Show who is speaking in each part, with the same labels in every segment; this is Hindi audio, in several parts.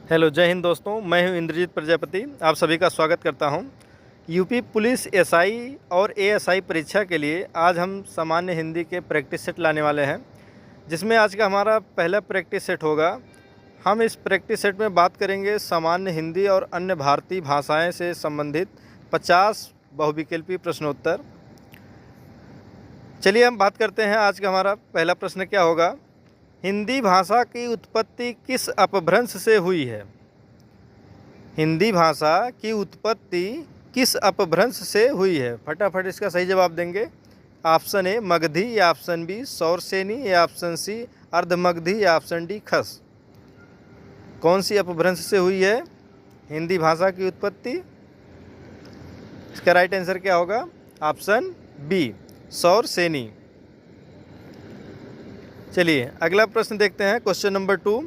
Speaker 1: हेलो, जय हिंद दोस्तों। मैं हूं इंद्रजीत प्रजापति। आप सभी का स्वागत करता हूं। यूपी पुलिस एसआई और एएसआई परीक्षा के लिए आज हम सामान्य हिंदी के प्रैक्टिस सेट लाने वाले हैं, जिसमें आज का हमारा पहला प्रैक्टिस सेट होगा। हम इस प्रैक्टिस सेट में बात करेंगे सामान्य हिंदी और अन्य भारतीय भाषाएं से संबंधित 50 बहुविकल्पीय प्रश्नोत्तर। चलिए हम बात करते हैं। आज का हमारा पहला प्रश्न क्या होगा। हिंदी भाषा की उत्पत्ति किस अपभ्रंश से हुई है? हिंदी भाषा की उत्पत्ति किस अपभ्रंश से हुई है? फटाफट इसका सही जवाब देंगे। ऑप्शन ए मगधी, या ऑप्शन बी सौरसेनी, या ऑप्शन सी अर्धमगधी, या ऑप्शन डी खस। कौन सी अपभ्रंश से हुई है हिंदी भाषा की उत्पत्ति? इसका राइट आंसर क्या होगा? Option B Sauraseni. चलिए अगला प्रश्न देखते हैं। Question number 2।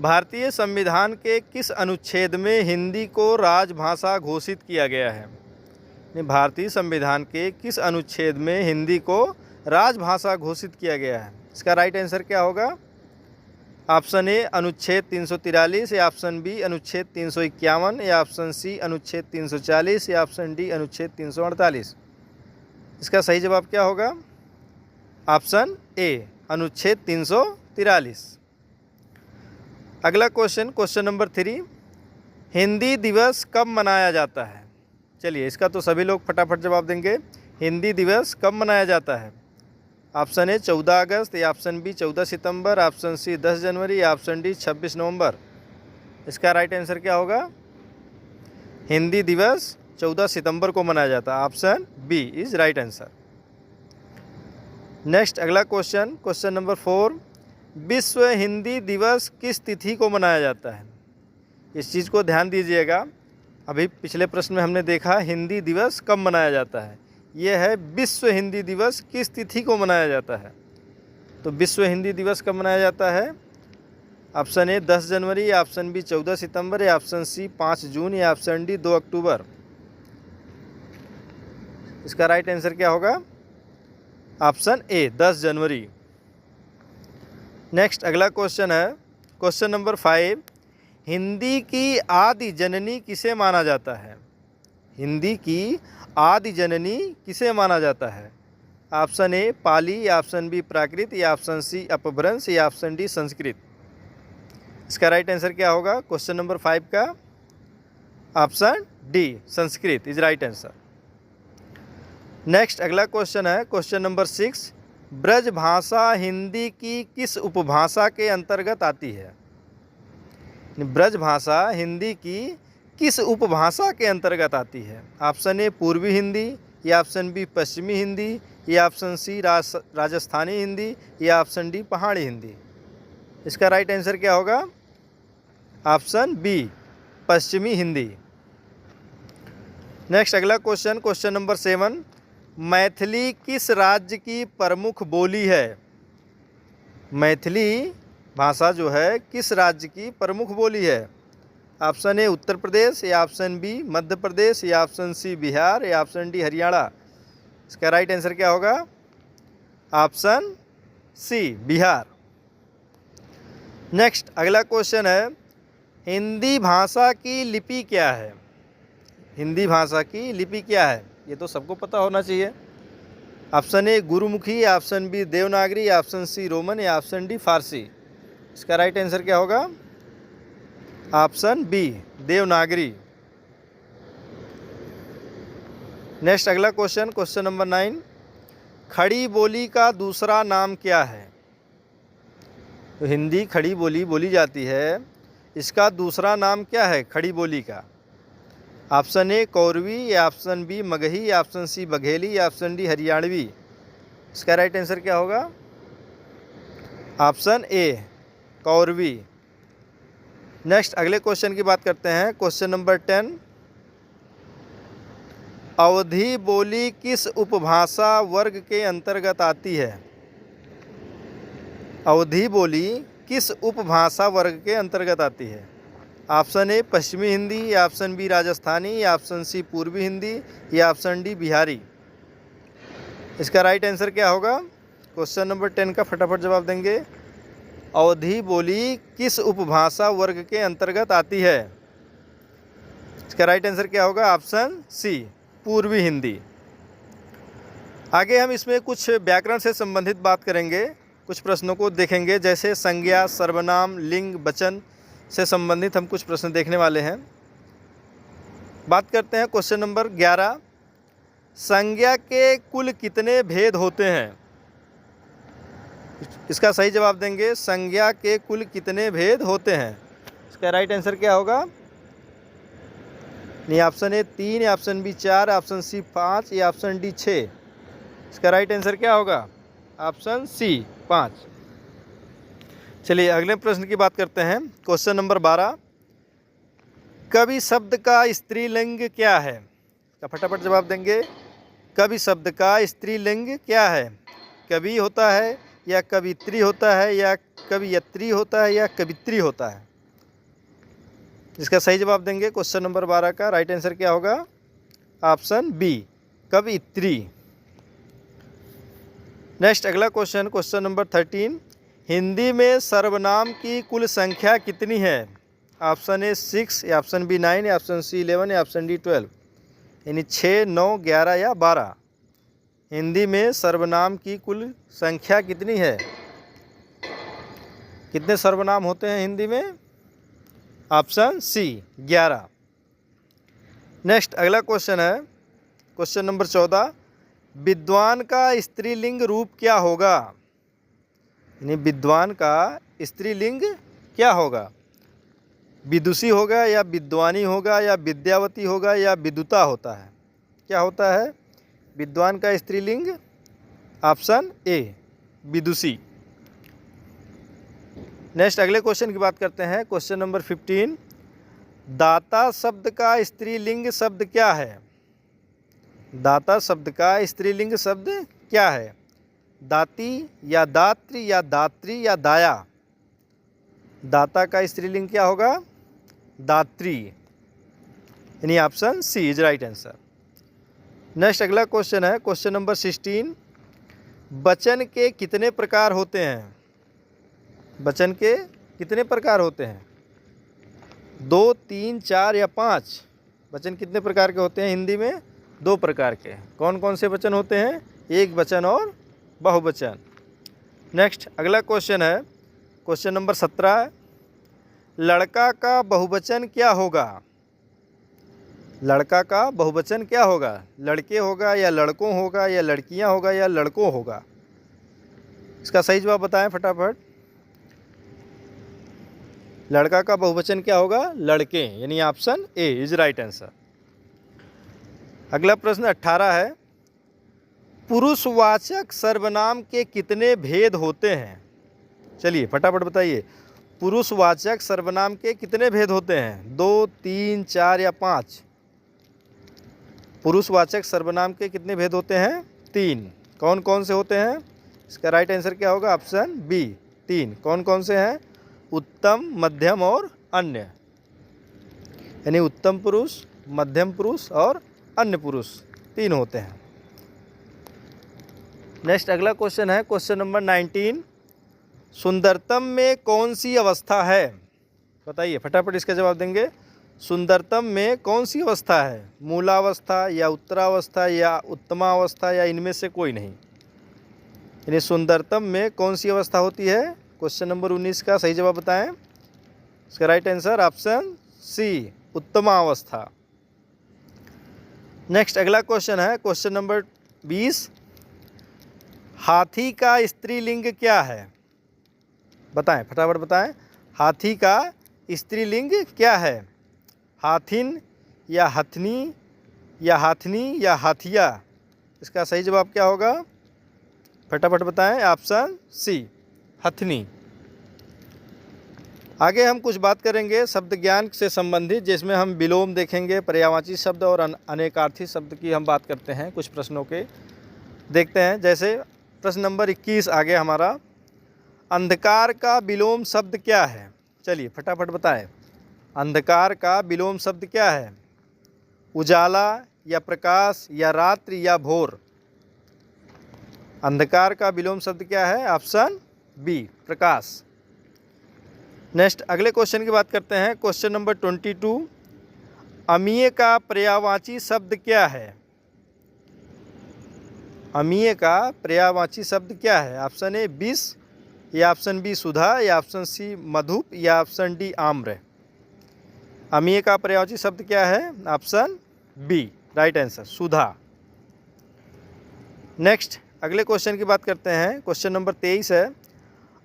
Speaker 1: भारतीय संविधान के किस अनुच्छेद में हिंदी को राजभाषा घोषित किया गया है? भारतीय संविधान के किस अनुच्छेद में हिंदी को राजभाषा घोषित किया गया है? इसका राइट आंसर क्या होगा? ऑप्शन ए अनुच्छेद 343, या ऑप्शन बी अनुच्छेद 351, या ऑप्शन सी अनुच्छेद 340, या ऑप्शन डी अनुच्छेद 348। इसका सही जवाब क्या होगा? ऑप्शन ए अनुच्छेद 343। अगला क्वेश्चन नंबर 3। हिंदी दिवस कब मनाया जाता है? चलिए इसका तो सभी लोग फटाफट जवाब देंगे। हिंदी दिवस कब मनाया जाता है? ऑप्शन ए 14 अगस्त, या ऑप्शन बी 14 सितंबर, ऑप्शन सी 10 जनवरी, या ऑप्शन डी 26 नवंबर। इसका राइट आंसर क्या होगा? हिंदी दिवस 14 सितंबर को मनाया जाता है। Option B is right answer. Next अगला क्वेश्चन नंबर 4। विश्व हिंदी दिवस किस तिथि को मनाया जाता है? इस चीज़ को ध्यान दीजिएगा। अभी पिछले प्रश्न में हमने देखा हिंदी दिवस कब मनाया जाता है। यह है विश्व हिंदी दिवस किस तिथि को मनाया जाता है। तो विश्व हिंदी दिवस कब मनाया जाता है? ऑप्शन ए 10 जनवरी, या ऑप्शन बी 14 सितंबर, या ऑप्शन सी 5 जून, या ऑप्शन डी 2 अक्टूबर। इसका राइट आंसर क्या होगा? Option A 10 January. नेक्स्ट अगला क्वेश्चन है क्वेश्चन नंबर 5। हिंदी की आदि जननी किसे माना जाता है? हिंदी की आदि जननी किसे माना जाता है? ऑप्शन ए पाली, या ऑप्शन बी प्राकृत, या ऑप्शन सी अपभ्रंश, या ऑप्शन डी संस्कृत। इसका राइट आंसर क्या होगा क्वेश्चन नंबर 5 का? Option D Sanskrit is right answer. Next अगला क्वेश्चन है क्वेश्चन नंबर 6। ब्रजभाषा हिंदी की किस उपभाषा के अंतर्गत आती है? ब्रजभाषा हिंदी की किस उपभाषा के अंतर्गत आती है? ऑप्शन ए पूर्वी हिंदी, या ऑप्शन बी पश्चिमी हिंदी, या ऑप्शन सी राजस्थानी हिंदी, या ऑप्शन डी पहाड़ी हिंदी। इसका राइट आंसर क्या होगा? ऑप्शन बी पश्चिमी हिंदी। नेक्स्ट अगला क्वेश्चन नंबर 7। मैथिली किस राज्य की प्रमुख बोली है? मैथिली भाषा जो है किस राज्य की प्रमुख बोली है? ऑप्शन ए उत्तर प्रदेश, या ऑप्शन बी मध्य प्रदेश, या ऑप्शन सी बिहार, या ऑप्शन डी हरियाणा। इसका राइट आंसर क्या होगा? Option C Bihar. नेक्स्ट अगला क्वेश्चन है हिंदी भाषा की लिपि क्या है? हिंदी भाषा की लिपि क्या है? ये तो सबको पता होना चाहिए। ऑप्शन ए गुरुमुखी, या ऑप्शन बी देवनागरी, या ऑप्शन सी रोमन, या ऑप्शन डी फारसी। इसका राइट आंसर क्या होगा? Option B Devanagari. नेक्स्ट अगला क्वेश्चन नंबर 9। खड़ी बोली का दूसरा नाम क्या है? तो हिंदी खड़ी बोली बोली जाती है, इसका दूसरा नाम क्या है खड़ी बोली का? ऑप्शन ए कौरवी, या ऑप्शन बी मगही, या ऑप्शन सी बघेली, या ऑप्शन डी हरियाणवी। इसका राइट आंसर क्या होगा? Option A कौरवी। नेक्स्ट अगले क्वेश्चन की बात करते हैं क्वेश्चन नंबर 10। अवधी बोली किस उपभाषा वर्ग के अंतर्गत आती है? अवधी बोली किस उपभाषा वर्ग के अंतर्गत आती है? ऑप्शन ए पश्चिमी हिंदी, या ऑप्शन बी राजस्थानी, या ऑप्शन सी पूर्वी हिंदी, या ऑप्शन डी बिहारी। इसका राइट आंसर क्या होगा? क्वेश्चन नंबर 10 का फटाफट जवाब देंगे। अवधी बोली किस उपभाषा वर्ग के अंतर्गत आती है? इसका राइट आंसर क्या होगा? ऑप्शन सी, पूर्वी हिंदी। आगे हम इसमें कुछ व्याकरण से संबंधित बात करेंगे, कुछ प्रश्नों को देखेंगे, जैसे संज्ञा, सर्वनाम, लिंग, वचन से संबंधित हम कुछ प्रश्न देखने वाले हैं। बात करते हैं क्वेश्चन नंबर 11। संज्ञा के कुल कितने भेद होते हैं? इसका सही जवाब देंगे, संज्ञा के कुल कितने भेद होते हैं। इसका राइट आंसर क्या होगा? नहीं, option A 3, option B 4, option C 5 या ऑप्शन डी 6। इसका राइट आंसर क्या होगा? Option C 5। चलिए अगले प्रश्न की बात करते हैं। Question number 12। कवि शब्द का स्त्रीलिंग क्या है? इसका फटाफट जवाब देंगे। कवि शब्द का स्त्रीलिंग क्या है? कवि होता है या कवित्री होता है या कवियत्री होता है या कवित्री होता है? इसका सही जवाब देंगे क्वेश्चन नंबर 12 का। राइट आंसर क्या होगा? ऑप्शन बी, कवित्री। नेक्स्ट अगला क्वेश्चन, क्वेश्चन नंबर 13। हिंदी में सर्वनाम की कुल संख्या कितनी है? ऑप्शन ए 6 या ऑप्शन बी 9 या ऑप्शन सी 11 या ऑप्शन डी 12। यानी 6, 9, 11 या 12। हिंदी में सर्वनाम की कुल संख्या कितनी है? कितने सर्वनाम होते हैं हिंदी में? Option C 11। नेक्स्ट अगला क्वेश्चन है क्वेश्चन नंबर 14। विद्वान का स्त्रीलिंग रूप क्या होगा? यानी विद्वान का स्त्रीलिंग क्या होगा? विदुषी होगा या विद्वानी होगा या विद्यावती होगा या विदुता होता है? क्या होता है विद्वान का स्त्रीलिंग? Option A, Vidushi. नेक्स्ट अगले क्वेश्चन की बात करते हैं। Question number 15। दाता शब्द का स्त्रीलिंग शब्द क्या है? दाता शब्द का स्त्रीलिंग शब्द क्या है? दाती या दात्री या दात्री या दाया? दाता का स्त्रीलिंग क्या होगा? दात्री। यानी option C is right answer. Next अगला क्वेश्चन है क्वेश्चन नंबर 16। वचन के कितने प्रकार होते हैं? वचन के कितने प्रकार होते हैं? 2, 3, 4 या 5? वचन कितने प्रकार के होते हैं हिंदी में? 2 प्रकार के। कौन कौन से वचन होते हैं? एक वचन और बहुवचन। नेक्स्ट अगला क्वेश्चन है क्वेश्चन नंबर 17। लड़का का बहुवचन क्या होगा? लड़का का बहुवचन क्या होगा? लड़के होगा या लड़कों होगा या लड़कियां होगा या लड़कों होगा? इसका सही जवाब बताएं फटाफट। लड़का का बहुवचन क्या होगा? लड़के। यानी option A is right answer. अगला प्रश्न 18 है। पुरुषवाचक सर्वनाम के कितने भेद होते हैं? चलिए फटाफट बताइए। पुरुषवाचक सर्वनाम के कितने भेद होते हैं? 2, 3, 4 या 5? पुरुषवाचक सर्वनाम के कितने भेद होते हैं? 3। कौन कौन से होते हैं? इसका राइट आंसर क्या होगा? Option B, 3। कौन कौन से हैं? उत्तम, मध्यम और अन्य। यानी उत्तम पुरुष, मध्यम पुरुष और अन्य पुरुष 3 होते हैं। नेक्स्ट अगला क्वेश्चन है क्वेश्चन नंबर 19। सुंदरतम में कौन सी अवस्था है? बताइए फटाफट इसका जवाब देंगे। सुंदरतम में कौन सी अवस्था है? मूलावस्था या उत्तरावस्था या उत्तमावस्था या इनमें से कोई नहीं? यानी सुंदरतम में कौन सी अवस्था होती है? क्वेश्चन नंबर 19 का सही जवाब बताएं। इसका राइट आंसर ऑप्शन सी, उत्तमावस्था। नेक्स्ट अगला क्वेश्चन है क्वेश्चन नंबर 20। हाथी का स्त्रीलिंग क्या है? बताएं फटाफट बताएं। हाथी का स्त्रीलिंग क्या है? हाथिन या हथनी या हाथनी या हाथिया? इसका सही जवाब क्या होगा? फटाफट बताएं। ऑप्शन सी, हथनी। आगे हम कुछ बात करेंगे शब्द ज्ञान से संबंधित, जिसमें हम विलोम देखेंगे, पर्यायवाची शब्द और अनेकार्थी शब्द की हम बात करते हैं। कुछ प्रश्नों के देखते हैं। जैसे प्रश्न नंबर 21 आगे हमारा। अंधकार का विलोम शब्द क्या है? चलिए फटाफट बताएं। अंधकार का विलोम शब्द क्या है? उजाला या प्रकाश या रात्रि या भोर? अंधकार का विलोम शब्द क्या है? ऑप्शन बी, प्रकाश। नेक्स्ट अगले क्वेश्चन की बात करते हैं। क्वेश्चन नंबर 22, अमीय का पर्यायवाची शब्द क्या है? अमीय का पर्यायवाची शब्द क्या है? ऑप्शन ए विष, या ऑप्शन बी सुधा, या ऑप्शन सी मधुप, या ऑप्शन डी आम्र। अमीय का पर्यायवाची शब्द क्या है? ऑप्शन बी राइट आंसर, सुधा। नेक्स्ट अगले क्वेश्चन की बात करते हैं। क्वेश्चन नंबर 23 है,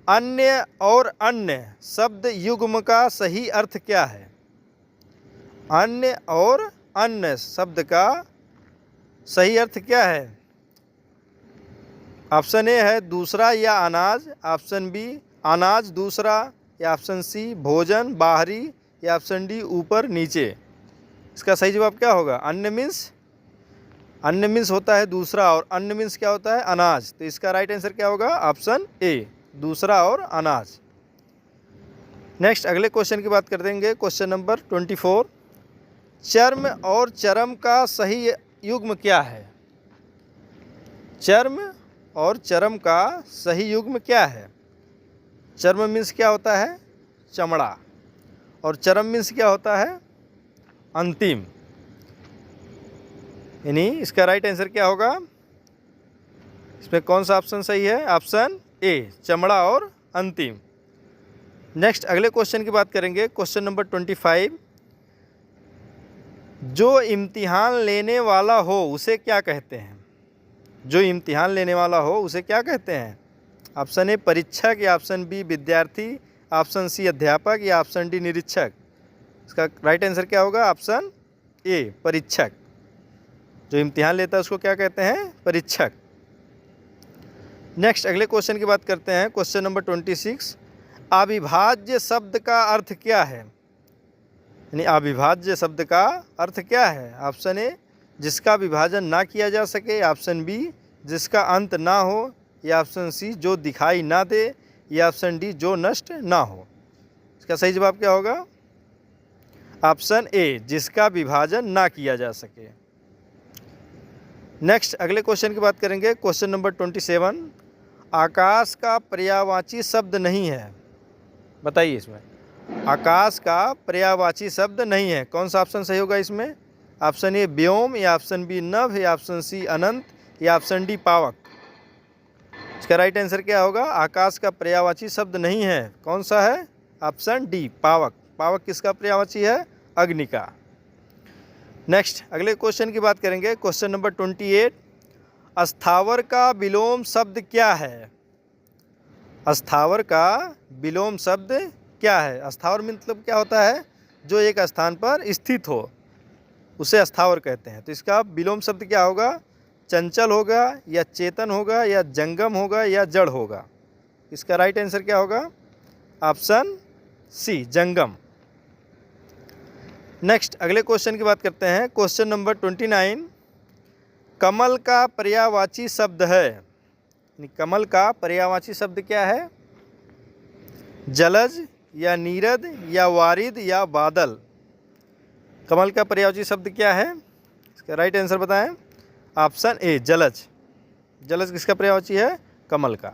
Speaker 1: अन्य और अन्य शब्द युग्म का सही अर्थ क्या है? अन्य और अन्य शब्द का सही अर्थ क्या है? ऑप्शन ए है दूसरा या अनाज, ऑप्शन बी अनाज दूसरा, या ऑप्शन सी भोजन बाहरी, या ऑप्शन डी ऊपर नीचे। इसका सही जवाब क्या होगा? अन्य मीन्स होता है दूसरा, और अन्य मीन्स क्या होता है? अनाज। तो इसका राइट आंसर क्या होगा? ऑप्शन ए दूसरा और अनाज। नेक्स्ट अगले क्वेश्चन की बात कर देंगे। क्वेश्चन नंबर 24, चर्म और चरम का सही युग्म क्या है? चर्म और चरम का सही युग्म क्या है? चर्म मीन्स क्या होता है? चमड़ा, और चरम मीन्स क्या होता है? अंतिम। यानी इसका राइट आंसर क्या होगा? इसमें कौन सा ऑप्शन सही है? ऑप्शन ए चमड़ा और अंतिम। नेक्स्ट अगले क्वेश्चन की बात करेंगे। क्वेश्चन नंबर 25, जो इम्तिहान लेने वाला हो उसे क्या कहते हैं? जो इम्तिहान लेने वाला हो उसे क्या कहते हैं? ऑप्शन ए परीक्षक, या ऑप्शन बी विद्यार्थी, ऑप्शन सी अध्यापक, या ऑप्शन डी निरीक्षक। इसका राइट आंसर क्या होगा? ऑप्शन ए परीक्षक। जो इम्तिहान लेता है उसको क्या कहते हैं? परीक्षक। नेक्स्ट अगले क्वेश्चन की बात करते हैं। क्वेश्चन नंबर 26, अविभाज्य शब्द का अर्थ क्या है? यानी अविभाज्य शब्द का अर्थ क्या है? ऑप्शन ए जिसका विभाजन ना किया जा सके, ऑप्शन बी जिसका अंत ना हो, या ऑप्शन सी जो दिखाई ना दे, या ऑप्शन डी जो नष्ट ना हो। इसका सही जवाब क्या होगा? ऑप्शन ए जिसका विभाजन ना किया जा सके। नेक्स्ट अगले क्वेश्चन की बात करेंगे। क्वेश्चन नंबर 27, आकाश का पर्यायवाची शब्द नहीं है। बताइए इसमें आकाश का पर्यायवाची शब्द नहीं है, कौन सा ऑप्शन सही होगा इसमें? ऑप्शन ए व्योम, या ऑप्शन बी नभ, या ऑप्शन सी अनंत, या ऑप्शन डी पावक। इसका राइट आंसर क्या होगा? आकाश का पर्यायवाची शब्द नहीं है, कौन सा है? ऑप्शन डी पावक। पावक किसका पर्यायवाची है? अग्नि का। नेक्स्ट अगले क्वेश्चन की बात करेंगे। क्वेश्चन नंबर 28, अस्थावर का विलोम शब्द क्या है? अस्थावर का विलोम शब्द क्या है? अस्थावर मतलब क्या होता है? जो एक स्थान पर स्थित हो उसे अस्थावर कहते हैं। तो इसका विलोम शब्द क्या होगा? चंचल होगा, या चेतन होगा, या जंगम होगा, या जड़ होगा। इसका राइट आंसर क्या होगा? ऑप्शन सी जंगम। नेक्स्ट अगले क्वेश्चन की बात करते हैं। क्वेश्चन नंबर 29, कमल का पर्यायवाची शब्द है। कमल का पर्यायवाची शब्द क्या है? जलज, या नीरद, या वारिद, या बादल। कमल का पर्यायवाची शब्द क्या है? इसका राइट आंसर बताएं। ऑप्शन ए जलज। जलज किसका पर्यायवाची है? कमल का।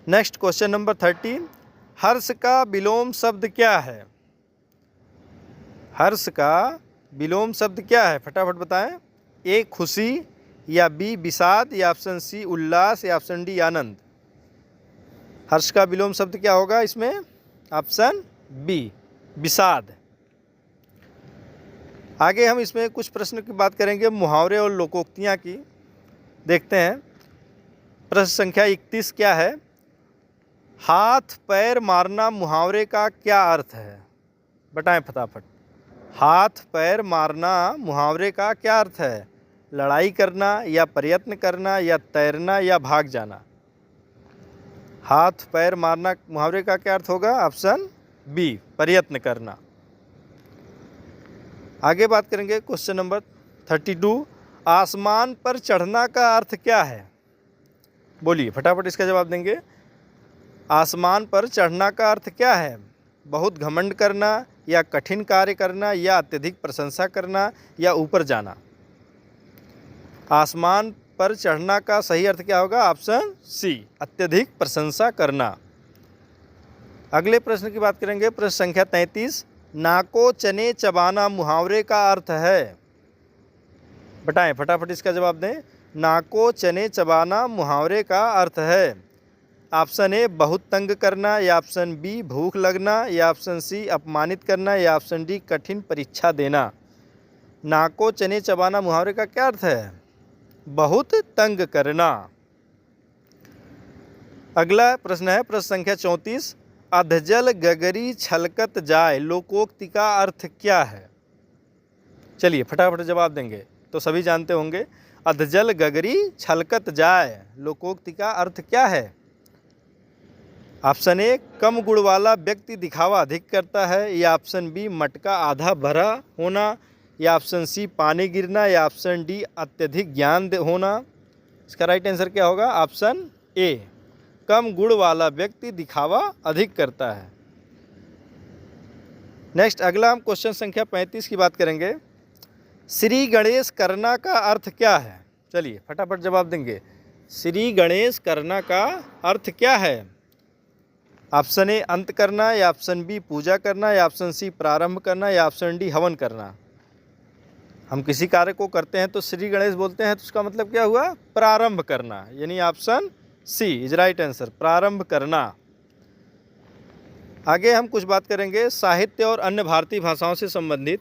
Speaker 1: नेक्स्ट क्वेश्चन नंबर 30, हर्ष का विलोम शब्द क्या है? हर्ष का विलोम शब्द क्या है? फटाफट बताएं। ए खुशी, या बी विषाद, या ऑप्शन सी उल्लास, या ऑप्शन डी आनंद। हर्ष का विलोम शब्द क्या होगा इसमें? ऑप्शन बी विषाद। आगे हम इसमें कुछ प्रश्न की बात करेंगे, मुहावरे और लोकोक्तियाँ की। देखते हैं प्रश्न संख्या 31 क्या है? हाथ पैर मारना मुहावरे का क्या अर्थ है? बताएं फटाफट। हाथ पैर मारना मुहावरे का क्या अर्थ है? लड़ाई करना, या प्रयत्न करना, या तैरना, या भाग जाना। हाथ पैर मारना मुहावरे का क्या अर्थ होगा? ऑप्शन बी प्रयत्न करना। आगे बात करेंगे क्वेश्चन नंबर 32, आसमान पर चढ़ना का अर्थ क्या है? बोलिए फटाफट इसका जवाब देंगे। आसमान पर चढ़ना का अर्थ क्या है? बहुत घमंड करना, या कठिन कार्य करना, या अत्यधिक प्रशंसा करना, या ऊपर जाना। आसमान पर चढ़ना का सही अर्थ क्या होगा? ऑप्शन सी अत्यधिक प्रशंसा करना। अगले प्रश्न की बात करेंगे, प्रश्न संख्या 33। नाको चने चबाना मुहावरे का अर्थ है। बताएं, फटाफट इसका जवाब दें। नाको चने चबाना मुहावरे का अर्थ है। ऑप्शन ए बहुत तंग करना, या ऑप्शन बी भूख लगना, या ऑप्शन सी अपमानित करना, या ऑप्शन डी कठिन परीक्षा देना। नाको चने चबाना मुहावरे का क्या अर्थ है? बहुत तंग करना। अगला प्रश्न है प्रश्न संख्या 34। अधजल गगरी छलकत जाए लोकोक्ति का अर्थ क्या है? चलिए फटाफट जवाब देंगे तो सभी जानते होंगे। अधजल गगरी छलकत जाए लोकोक्ति का अर्थ क्या है? ऑप्शन ए कम गुण वाला व्यक्ति दिखावा अधिक करता है, या ऑप्शन बी मटका आधा भरा होना, या ऑप्शन सी पानी गिरना, या ऑप्शन डी अत्यधिक ज्ञान होना। इसका राइट आंसर क्या होगा? ऑप्शन ए कम गुण वाला व्यक्ति दिखावा अधिक करता है। नेक्स्ट अगला हम क्वेश्चन संख्या 35 की बात करेंगे। श्री गणेश करना का अर्थ क्या है? चलिए फटाफट जवाब देंगे। श्री गणेश करना का अर्थ क्या है? ऑप्शन ए अंत करना, या ऑप्शन बी पूजा करना, या ऑप्शन सी प्रारंभ करना, या ऑप्शन डी हवन करना। हम किसी कार्य को करते हैं तो श्री गणेश बोलते हैं, तो उसका मतलब क्या हुआ? प्रारंभ करना, यानी option C is right answer, प्रारंभ करना। आगे हम कुछ बात करेंगे साहित्य और अन्य भारतीय भाषाओं से संबंधित।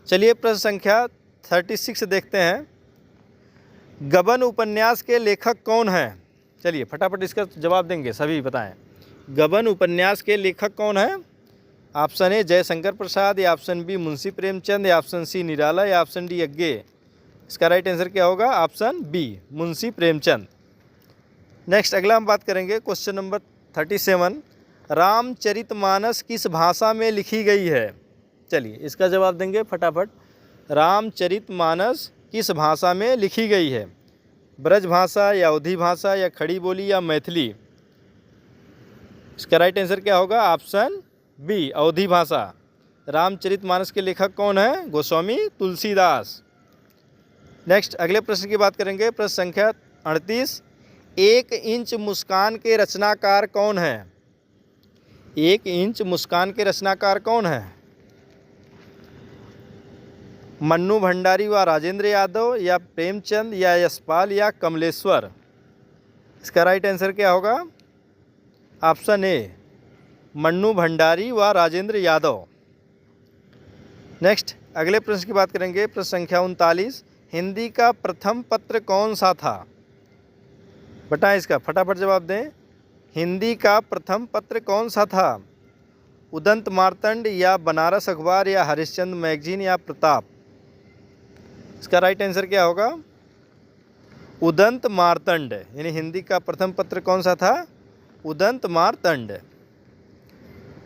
Speaker 1: चलिए प्रश्न संख्या 36 देखते हैं। गबन उपन्यास के लेखक कौन हैं? चलिए फटाफट इसका जवाब देंगे, सभी बताएं। गबन उपन्यास के लेखक कौन हैं? ऑप्शन ए जयशंकर प्रसाद, या ऑप्शन बी मुंशी प्रेमचंद, या ऑप्शन सी निराला, या ऑप्शन डी यज्ञ। इसका राइट आंसर क्या होगा? Option B Munshi Premchand. Next अगला हम बात करेंगे क्वेश्चन नंबर 37। रामचरितमानस किस भाषा में लिखी गई है? चलिए इसका जवाब देंगे फटाफट। रामचरितमानस किस भाषा में लिखी गई है? ब्रज भाषा, या अवधी भाषा, या खड़ी बोली, या मैथिली। इसका राइट आंसर क्या होगा? ऑप्शन बी अवधी भाषा। रामचरितमानस के लेखक कौन है? गोस्वामी तुलसीदास। नेक्स्ट अगले प्रश्न की बात करेंगे, प्रश्न संख्या 38। 1 इंच मुस्कान के रचनाकार कौन है? 1 इंच मुस्कान के रचनाकार कौन है? मन्नू भंडारी व राजेंद्र यादव, या प्रेमचंद, या यशपाल, या कमलेश्वर। इसका राइट आंसर क्या होगा? ऑप्शन ए मन्नू भंडारी व राजेंद्र यादव। नेक्स्ट अगले प्रश्न की बात करेंगे, प्रश्न संख्या 39। हिंदी का प्रथम पत्र कौन सा था? बताएं, इसका फटाफट जवाब दें। हिंदी का प्रथम पत्र कौन सा था? उदंत मार्तंड, या बनारस अखबार, या हरिश्चंद्र मैगजीन, या प्रताप। इसका राइट आंसर क्या होगा? उदंत मार्तंड, यानी हिंदी का प्रथम पत्र कौन सा था? उदंत मार्तंड।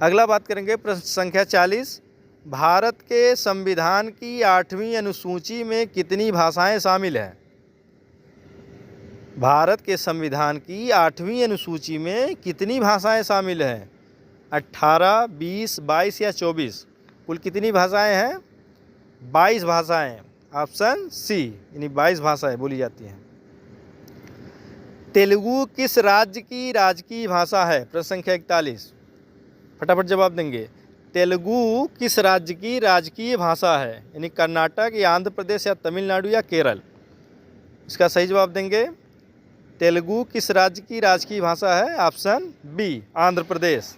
Speaker 1: अगला बात करेंगे प्रश्न संख्या 40। भारत के संविधान की 8वीं अनुसूची में कितनी भाषाएं शामिल हैं? भारत के संविधान की 8वीं अनुसूची में कितनी भाषाएं शामिल हैं? 18, 20, 22 या 24। कुल कितनी भाषाएं हैं? 22 भाषाएं। ऑप्शन सी, यानी 22 भाषाएं बोली जाती हैं। तेलुगु किस राज्य की राजकीय भाषा है? प्रश्न संख्या 41। फटाफट जवाब देंगे। तेलुगु किस राज्य की राजकीय भाषा है? यानी कर्नाटक, या आंध्र प्रदेश, या तमिलनाडु, या केरल। इसका सही जवाब देंगे। तेलुगु किस राज्य की राजकीय भाषा है? Option B Andhra Pradesh.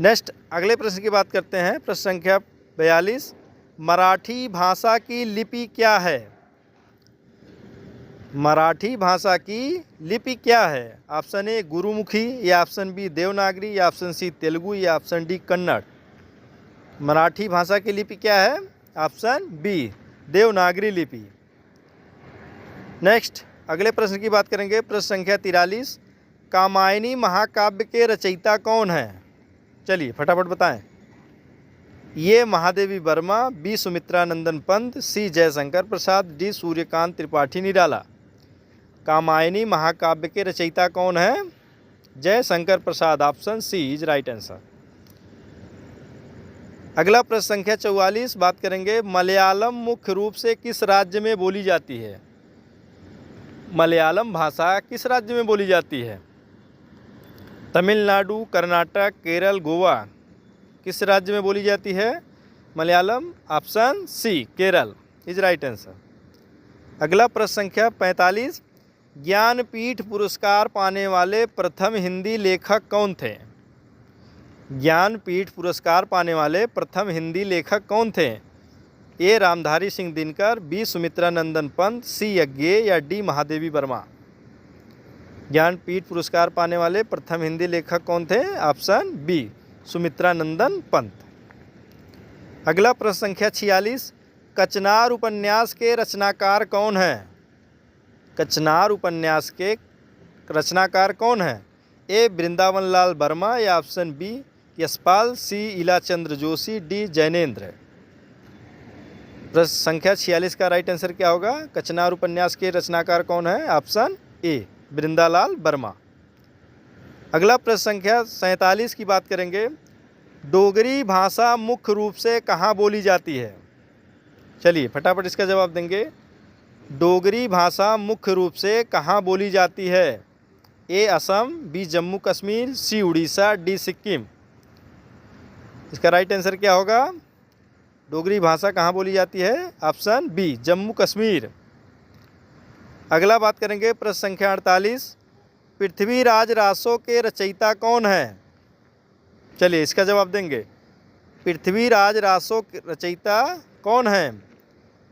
Speaker 1: Next अगले प्रश्न की बात करते हैं, प्रश्न संख्या 42। मराठी भाषा की लिपि क्या है? मराठी भाषा की लिपि क्या है? ऑप्शन ए गुरुमुखी, या ऑप्शन बी देवनागरी, या ऑप्शन सी तेलुगु, या ऑप्शन डी कन्नड़। मराठी भाषा की लिपि क्या है? ऑप्शन बी देवनागरी लिपि। नेक्स्ट अगले प्रश्न की बात करेंगे, प्रश्न संख्या 43। कामायनी महाकाव्य के रचयिता कौन है? चलिए फटाफट बताएं। ये Mahadevi Verma, B Sumitranandan Pant, C Jaishankar Prasad, D Suryakant Tripathi Nirala. Kamayani महाकाव्य के रचयिता कौन है? Jaishankar Prasad. Option C is right answer. अगला प्रश्न संख्या 44 बात करेंगे, मलयालम मुख्य रूप से किस राज्य में बोली जाती है? मलयालम भाषा किस राज्य में बोली जाती है? तमिलनाडु, कर्नाटक, केरल, गोवा किस राज्य में बोली जाती है? Malayalam. Option C Kerala is right answer. अगला प्रश्न संख्या 45, ज्ञानपीठ पुरस्कार पाने वाले प्रथम हिंदी लेखक कौन थे? ज्ञानपीठ पुरस्कार पाने वाले प्रथम हिंदी लेखक कौन थे? ए रामधारी सिंह दिनकर, बी सुमित्रा नंदन पंत, सी यज्ञेय या डी महादेवी वर्मा। ज्ञानपीठ पुरस्कार पाने वाले प्रथम हिंदी लेखक कौन थे? ऑप्शन बी सुमित्रा नंदन पंत। अगला प्रश्न संख्या 46, कचनार उपन्यास के रचनाकार कौन हैं? कचनार उपन्यास के रचनाकार कौन हैं? ए वृंदावन लाल वर्मा या ऑप्शन बी यशपाल, सी इलाचंद्र जोशी, डी जैनेन्द्र। प्रश्न संख्या 46 का राइट आंसर क्या होगा? कचनार उपन्यास के रचनाकार कौन है? Option A Vrindalal Verma. अगला प्रश्न संख्या 47 की बात करेंगे। डोगरी भाषा मुख्य रूप से कहाँ बोली जाती है? चलिए फटाफट इसका जवाब देंगे। डोगरी भाषा मुख्य रूप से कहाँ बोली जाती है? ए असम, बी जम्मू कश्मीर, सी उड़ीसा, डी सिक्किम। इसका राइट आंसर क्या होगा? डोगरी भाषा कहाँ बोली जाती है? Option B Jammu Kashmir. अगला बात करेंगे प्रश्न संख्या 48, पृथ्वीराज रासो के रचयिता कौन है? चलिए इसका जवाब देंगे। पृथ्वीराज रासो के रचयिता कौन है?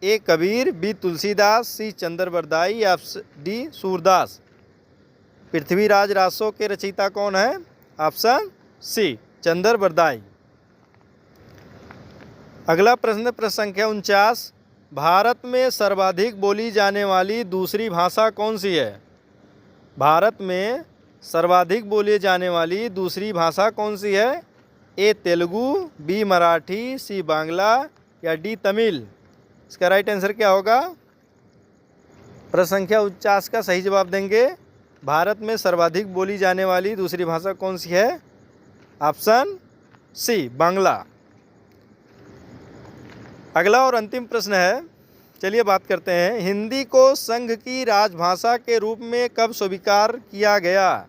Speaker 1: A Kabir, B Tulsidas, C Chandbardai या डी सूरदास। पृथ्वीराज रासो के रचयिता कौन है? Option C Chandbardai. अगला प्रश्न संख्या 49, भारत में सर्वाधिक बोली जाने वाली दूसरी भाषा कौन सी है? भारत में सर्वाधिक बोली जाने वाली दूसरी भाषा कौन सी है? ए तेलुगु, बी मराठी, सी बांग्ला या डी तमिल। इसका राइट आंसर क्या होगा? प्रश्न संख्या 49 का सही जवाब देंगे। भारत में सर्वाधिक बोली जाने वाली दूसरी भाषा कौन सी है? Option C Bangla. अगला और अंतिम प्रश्न है, चलिए बात करते हैं। हिंदी को संघ की राजभाषा के रूप में कब स्वीकार किया गया?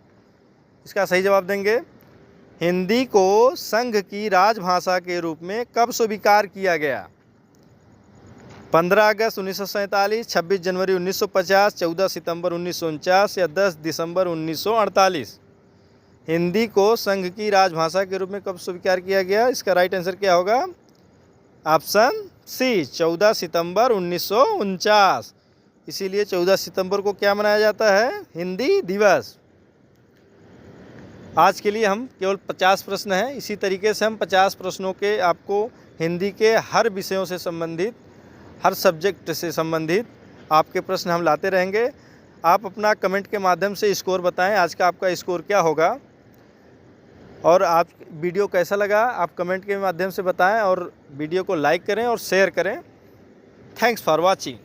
Speaker 1: इसका सही जवाब देंगे। हिंदी को संघ की राजभाषा के रूप में कब स्वीकार किया गया? 15 अगस्त 1947, 26 जनवरी 1950, 14 सितंबर 1949 या 10 दिसंबर 1948। हिंदी को संघ की राजभाषा के रूप में कब स्वीकार किया गया? इसका राइट आंसर क्या होगा? ऑप्शन सी 14 सितंबर 1949। इसीलिए 14 सितंबर को क्या मनाया जाता है? हिंदी दिवस। आज के लिए हम केवल 50 प्रश्न हैं। इसी तरीके से हम 50 प्रश्नों के आपको हिंदी के हर विषयों से संबंधित, हर सब्जेक्ट से संबंधित आपके प्रश्न हम लाते रहेंगे। आप अपना कमेंट के माध्यम से स्कोर बताएं, आज का आपका स्कोर क्या होगा, और आप वीडियो कैसा लगा आप कमेंट के माध्यम से बताएं, और वीडियो को लाइक करें और शेयर करें। Thanks for watching.